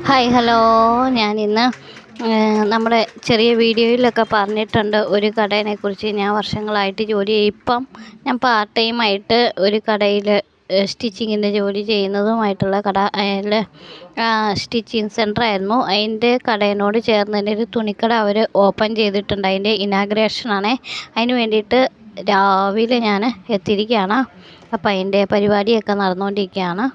Hi hello. ഞാനിന്ന് നമ്മുടെ ചെറിയ വീഡിയോയിലൊക്കെ പറഞ്ഞിട്ടുണ്ട് ഒരു കടേനെക്കുറിച്ച്. ഞാൻ വർഷങ്ങളായിട്ട് ജോലി ചെയ്യും. ഇപ്പം ഞാൻ പാർട്ട് ടൈമായിട്ട് ഒരു കടയിൽ സ്റ്റിച്ചിങ്ങിൻ്റെ ജോലി ചെയ്യുന്നതുമായിട്ടുള്ള കട സ്റ്റിച്ചിങ് സെൻ്ററായിരുന്നു. അതിൻ്റെ കടേനോട് ചേർന്ന് തന്നെ ഒരു തുണിക്കട അവർ ഓപ്പൺ ചെയ്തിട്ടുണ്ട്. അതിൻ്റെ ഇനാഗ്രേഷനാണ്. അതിന് വേണ്ടിയിട്ട് രാവിലെ ഞാൻ എത്തിയിരിക്കുകയാണ്. അപ്പം അതിൻ്റെ പരിപാടിയൊക്കെ നടന്നുകൊണ്ടിരിക്കുകയാണ്.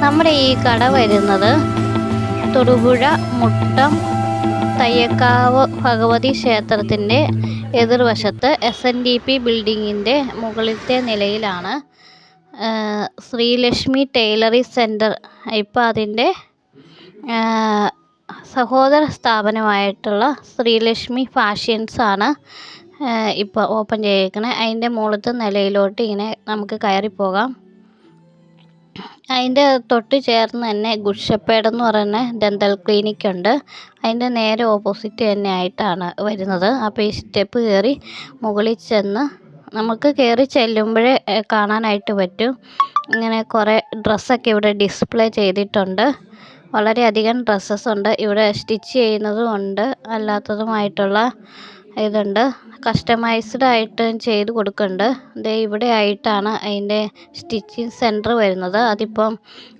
നമ്മുടെ ഈ കട വരുന്നത് തൊടുപുഴ മുട്ടം തയ്യക്കാവ് ഭഗവതി ക്ഷേത്രത്തിൻ്റെ എതിർവശത്ത് SNDP ബിൽഡിങ്ങിൻ്റെ മുകളിലത്തെ നിലയിലാണ്. ശ്രീലക്ഷ്മി ടൈലറിംഗ് സെൻറ്റർ ഇപ്പോൾ അതിൻ്റെ സഹോദര സ്ഥാപനമായിട്ടുള്ള ശ്രീലക്ഷ്മി ഫാഷൻസാണ് ഇപ്പോൾ ഓപ്പൺ ചെയ്തിരിക്കുന്നത്. അതിൻ്റെ മുകളിലത്തെ നിലയിലോട്ട് ഇങ്ങനെ നമുക്ക് കയറിപ്പോകാം. അതിൻ്റെ തൊട്ട് ചേർന്ന് തന്നെ ഗുഡ് ഷെപ്പേർഡ് എന്ന് പറയുന്ന ഡെൻ്റൽ ക്ലിനിക് ഉണ്ട്. അതിൻ്റെ നേരെ ഓപ്പോസിറ്റ് തന്നെ ആയിട്ടാണ് വരുന്നത്. അപ്പോൾ ഈ സ്റ്റെപ്പ് കയറി മുകളിൽ ചെന്ന് നമുക്ക് കയറി ചെല്ലുമ്പോഴേ കാണാനായിട്ട് പറ്റും. ഇങ്ങനെ കുറേ ഡ്രസ്സൊക്കെ ഇവിടെ ഡിസ്പ്ലേ ചെയ്തിട്ടുണ്ട്. വളരെയധികം ഡ്രസ്സസ് ഉണ്ട്. ഇവിടെ സ്റ്റിച്ച് ചെയ്യുന്നതും ഉണ്ട്, അല്ലാത്തതുമായിട്ടുള്ള ഇതുണ്ട്. കസ്റ്റമൈസ്ഡ് ആയിട്ട് ചെയ്ത് കൊടുക്കുന്നുണ്ട്. ദേ ഇവിടെ ആയിട്ടാണ് അതിൻ്റെ സ്റ്റിച്ചിങ് സെൻറ്റർ വരുന്നത്. അതിപ്പം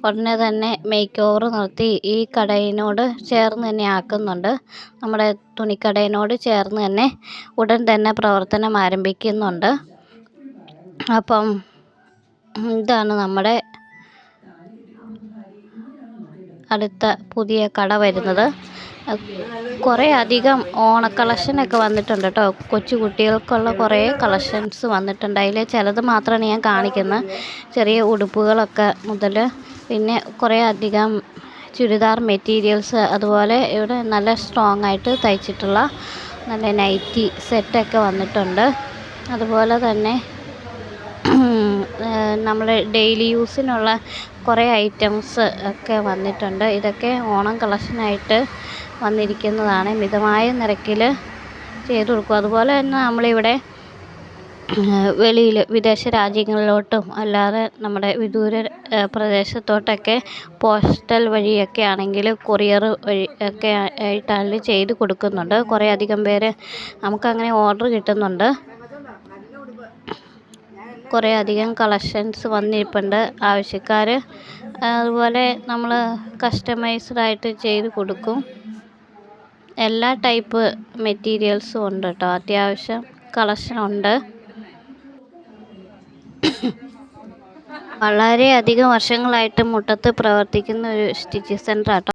ഉടനെ തന്നെ മേക്ക് ഓവർ നടത്തി ഈ കടയിനോട് ചേർന്ന് തന്നെ ആക്കുന്നുണ്ട്. നമ്മുടെ തുണിക്കടയിനോട് ചേർന്ന് തന്നെ ഉടൻ തന്നെ പ്രവർത്തനം ആരംഭിക്കുന്നുണ്ട്. അപ്പം ഇതാണ് നമ്മുടെ അടുത്ത പുതിയ കട വരുന്നത്. കുറേ അധികം ഓണ കളക്ഷനൊക്കെ വന്നിട്ടുണ്ട് കേട്ടോ. കൊച്ചു കുട്ടികൾക്കുള്ള കുറേ കളക്ഷൻസ് വന്നിട്ടുണ്ട്. അതിൽ ചിലത് മാത്രമാണ് ഞാൻ കാണിക്കുന്നത്. ചെറിയ ഉടുപ്പുകളൊക്കെ മുതൽ പിന്നെ കുറേ അധികം ചുരിദാർ മെറ്റീരിയൽസ്, അതുപോലെ ഇവിടെ നല്ല സ്ട്രോങ് ആയിട്ട് തയ്ച്ചിട്ടുള്ള നല്ല നൈറ്റി സെറ്റൊക്കെ വന്നിട്ടുണ്ട്. അതുപോലെ തന്നെ നമ്മൾ ഡെയിലി യൂസിനുള്ള കുറേ ഐറ്റംസ് ഒക്കെ വന്നിട്ടുണ്ട്. ഇതൊക്കെ ഓണം കളക്ഷനായിട്ട് വന്നിരിക്കുന്നതാണ്. മിതമായ നിരക്കിൽ ചെയ്ത് കൊടുക്കും. അതുപോലെ തന്നെ നമ്മളിവിടെ വെളിയിൽ വിദേശ രാജ്യങ്ങളിലോട്ടും അല്ലാതെ നമ്മുടെ വിദൂര പ്രദേശത്തോട്ടൊക്കെ പോസ്റ്റൽ വഴിയൊക്കെ ആണെങ്കിൽ കൊറിയർ വഴി ഒക്കെ ആയിട്ടാണെങ്കിലും ചെയ്ത് കൊടുക്കുന്നുണ്ട്. കുറേ അധികം പേര് നമുക്കങ്ങനെ ഓർഡർ കിട്ടുന്നുണ്ട്. കുറേ അധികം കളക്ഷൻസ് വന്നിരിപ്പുണ്ട് ആവശ്യക്കാർ. അതുപോലെ നമ്മൾ കസ്റ്റമൈസ്ഡായിട്ട് ചെയ്ത് കൊടുക്കും. എല്ലാ ടൈപ്പ് മെറ്റീരിയൽസും ഉണ്ട് കേട്ടോ. അത്യാവശ്യം കളക്ഷനുണ്ട്. വളരെയധികം വർഷങ്ങളായിട്ട് മുട്ടത്ത് പ്രവർത്തിക്കുന്ന ഒരു സ്റ്റിച്ചിങ് സെൻ്റർ ആട്ടോ.